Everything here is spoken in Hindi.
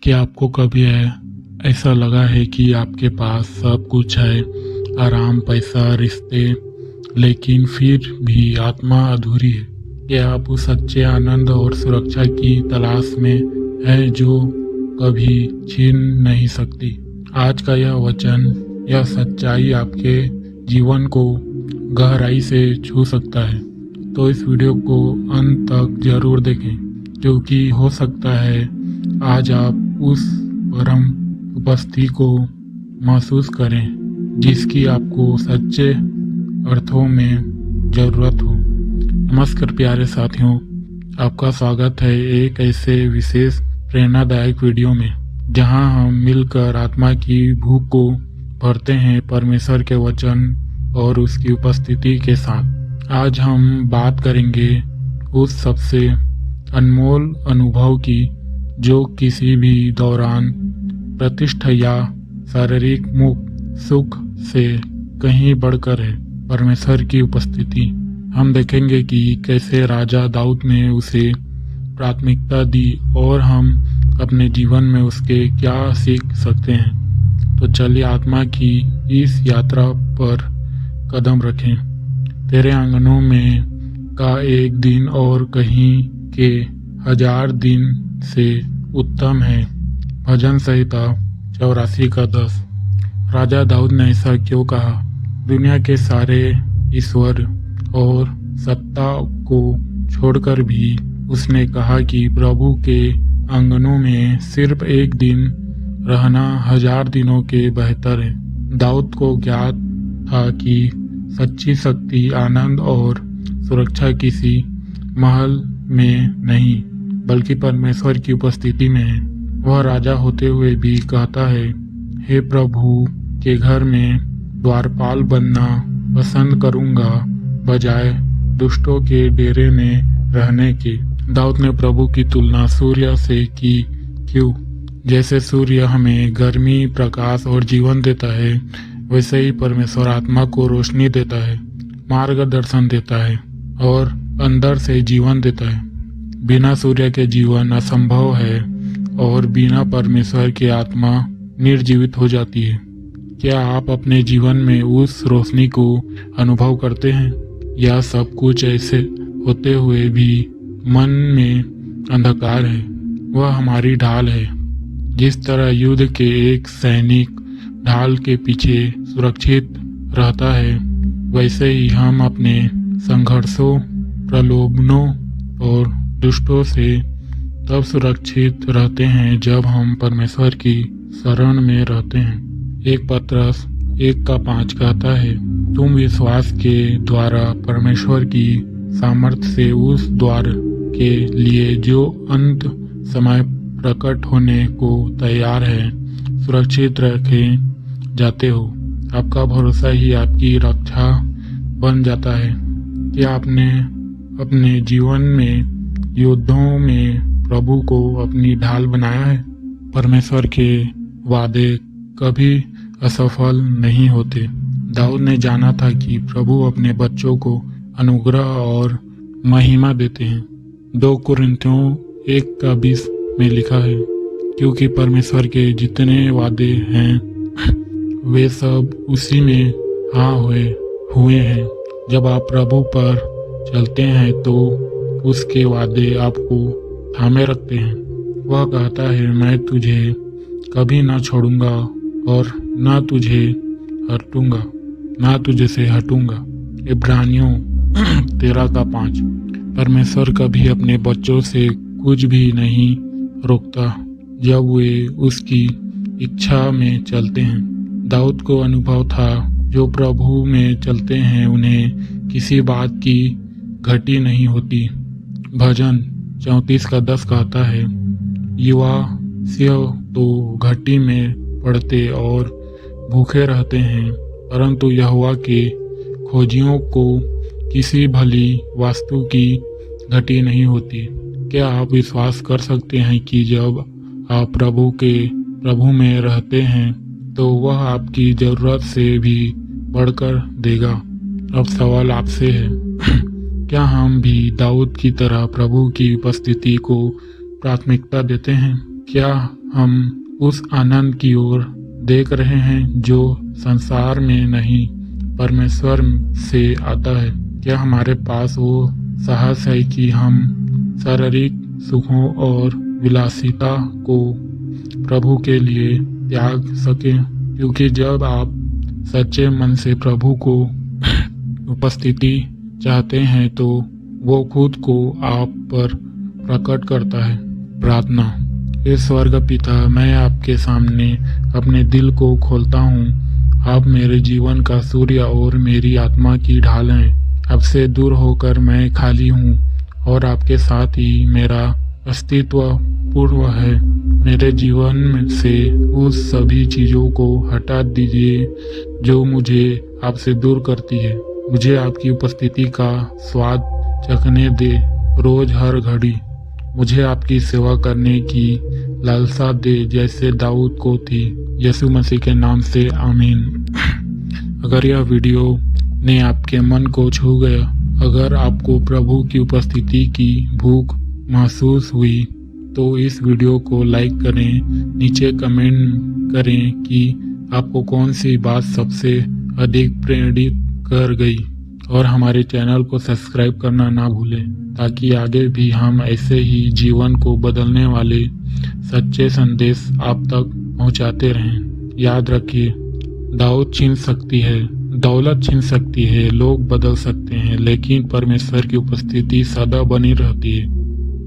क्या आपको कभी ऐसा लगा है कि आपके पास सब कुछ है, आराम, पैसा, रिश्ते, लेकिन फिर भी आत्मा अधूरी है? क्या आप उस सच्चे आनंद और सुरक्षा की तलाश में हैं जो कभी छीन नहीं सकती? आज का यह वचन, यह सच्चाई आपके जीवन को गहराई से छू सकता है। तो इस वीडियो को अंत तक जरूर देखें, क्योंकि हो सकता है आज आप उस परम उपस्थिति को महसूस करें जिसकी आपको सच्चे अर्थों में ज़रूरत हो। नमस्कार प्यारे साथियों, आपका स्वागत है एक ऐसे विशेष प्रेरणादायक वीडियो में जहां हम मिलकर आत्मा की भूख को भरते हैं परमेश्वर के वचन और उसकी उपस्थिति के साथ। आज हम बात करेंगे उस सबसे अनमोल अनुभव की जो किसी भी दौरान प्रतिष्ठा या शारीरिक सुख से कहीं बढ़कर है, परमेश्वर की उपस्थिति। हम देखेंगे कि कैसे राजा दाऊद ने उसे प्राथमिकता दी और हम अपने जीवन में उसके क्या सीख सकते हैं। तो चलिए आत्मा की इस यात्रा पर कदम रखें। तेरे आंगनों में का एक दिन और कहीं के 1000 दिन से उत्तम है। भजन संहिता 84:10। राजा दाऊद ने ऐसा क्यों कहा? दुनिया के सारे ईश्वर और सत्ता को छोड़कर भी उसने कहा कि प्रभु के आंगनों में सिर्फ एक दिन रहना 1000 दिनों के बेहतर है। दाऊद को ज्ञात था कि सच्ची शक्ति, आनंद और सुरक्षा किसी महल में नहीं बल्कि परमेश्वर की उपस्थिति में है। वह राजा होते हुए भी कहता है, हे प्रभु के घर में द्वारपाल बनना पसंद करूंगा बजाय दुष्टों के डेरे में रहने के। दाऊद ने प्रभु की तुलना सूर्य से की। क्यों? जैसे सूर्य हमें गर्मी, प्रकाश और जीवन देता है, वैसे ही परमेश्वर आत्मा को रोशनी देता है, मार्गदर्शन देता है और अंदर से जीवन देता है। बिना सूर्य के जीवन असंभव है और बिना परमेश्वर की आत्मा निर्जीवित हो जाती है। क्या आप अपने जीवन में उस रोशनी को अनुभव करते हैं, या सब कुछ ऐसे होते हुए भी मन में अंधकार है? वह हमारी ढाल है। जिस तरह युद्ध के एक सैनिक ढाल के पीछे सुरक्षित रहता है, वैसे ही हम अपने संघर्षों, प्रलोभनों और दुष्टों से तब सुरक्षित रहते हैं जब हम परमेश्वर की शरण में रहते हैं। 1 पतरस 1:5 कहता है, तुम विश्वास के द्वारा परमेश्वर की सामर्थ्य से उस द्वार के लिए जो अंत समय प्रकट होने को तैयार है सुरक्षित रखे जाते हो। आपका भरोसा ही आपकी रक्षा बन जाता है। क्या आपने अपने जीवन में युद्धों में प्रभु को अपनी ढाल बनाया है? परमेश्वर के वादे कभी असफल नहीं होते। दाऊद ने जाना था कि प्रभु अपने बच्चों को अनुग्रह और महिमा देते हैं। 2 कुरिन्थियों 1:20 में लिखा है, क्योंकि परमेश्वर के जितने वादे हैं वे सब उसी में हाँ हुए हैं। जब आप प्रभु पर चलते हैं तो उसके वादे आपको थामे रखते हैं। वह कहता है, मैं तुझे कभी ना छोड़ूंगा और ना तुझे से हटूंगा। इब्रानियों 13:5। परमेश्वर कभी अपने बच्चों से कुछ भी नहीं रोकता जब वे उसकी इच्छा में चलते हैं। दाऊद को अनुभव था, जो प्रभु में चलते हैं उन्हें किसी बात की घटी नहीं होती। भजन 34:10 कहता है, युवा सिंह तो घटी में पड़ते और भूखे रहते हैं, परंतु यहोवा के खोजियों को किसी भली वास्तु की घटी नहीं होती। क्या आप विश्वास कर सकते हैं कि जब आप प्रभु में रहते हैं तो वह आपकी जरूरत से भी बढ़कर देगा? अब सवाल आपसे है, क्या हम भी दाऊद की तरह प्रभु की उपस्थिति को प्राथमिकता देते हैं? क्या हम उस आनंद की ओर देख रहे हैं जो संसार में नहीं परमेश्वर से आता है? क्या हमारे पास वो साहस है कि हम शारीरिक सुखों और विलासिता को प्रभु के लिए त्याग सकें? क्योंकि जब आप सच्चे मन से प्रभु को उपस्थिति चाहते हैं तो वो खुद को आप पर प्रकट करता है। प्रार्थना। हे स्वर्ग पिता, मैं आपके सामने अपने दिल को खोलता हूँ। आप मेरे जीवन का सूर्य और मेरी आत्मा की ढाल हैं। आपसे दूर होकर मैं खाली हूँ और आपके साथ ही मेरा अस्तित्व पूर्ण है। मेरे जीवन में से उस सभी चीज़ों को हटा दीजिए जो मुझे आपसे दूर करती है। मुझे आपकी उपस्थिति का स्वाद चखने दे रोज हर घड़ी। मुझे आपकी सेवा करने की लालसा दे जैसे दाऊद को थी। यीशु मसीह के नाम से आमीन। अगर यह वीडियो ने आपके मन को छू गया, अगर आपको प्रभु की उपस्थिति की भूख महसूस हुई तो इस वीडियो को लाइक करें, नीचे कमेंट करें कि आपको कौन सी बात सबसे अधिक प्रेरित कर गई और हमारे चैनल को सब्सक्राइब करना ना भूलें ताकि आगे भी हम ऐसे ही जीवन को बदलने वाले सच्चे संदेश आप तक पहुंचाते रहें। याद रखिए, दाऊद छीन सकती है, दौलत छीन सकती है, लोग बदल सकते हैं, लेकिन परमेश्वर की उपस्थिति सदा बनी रहती है।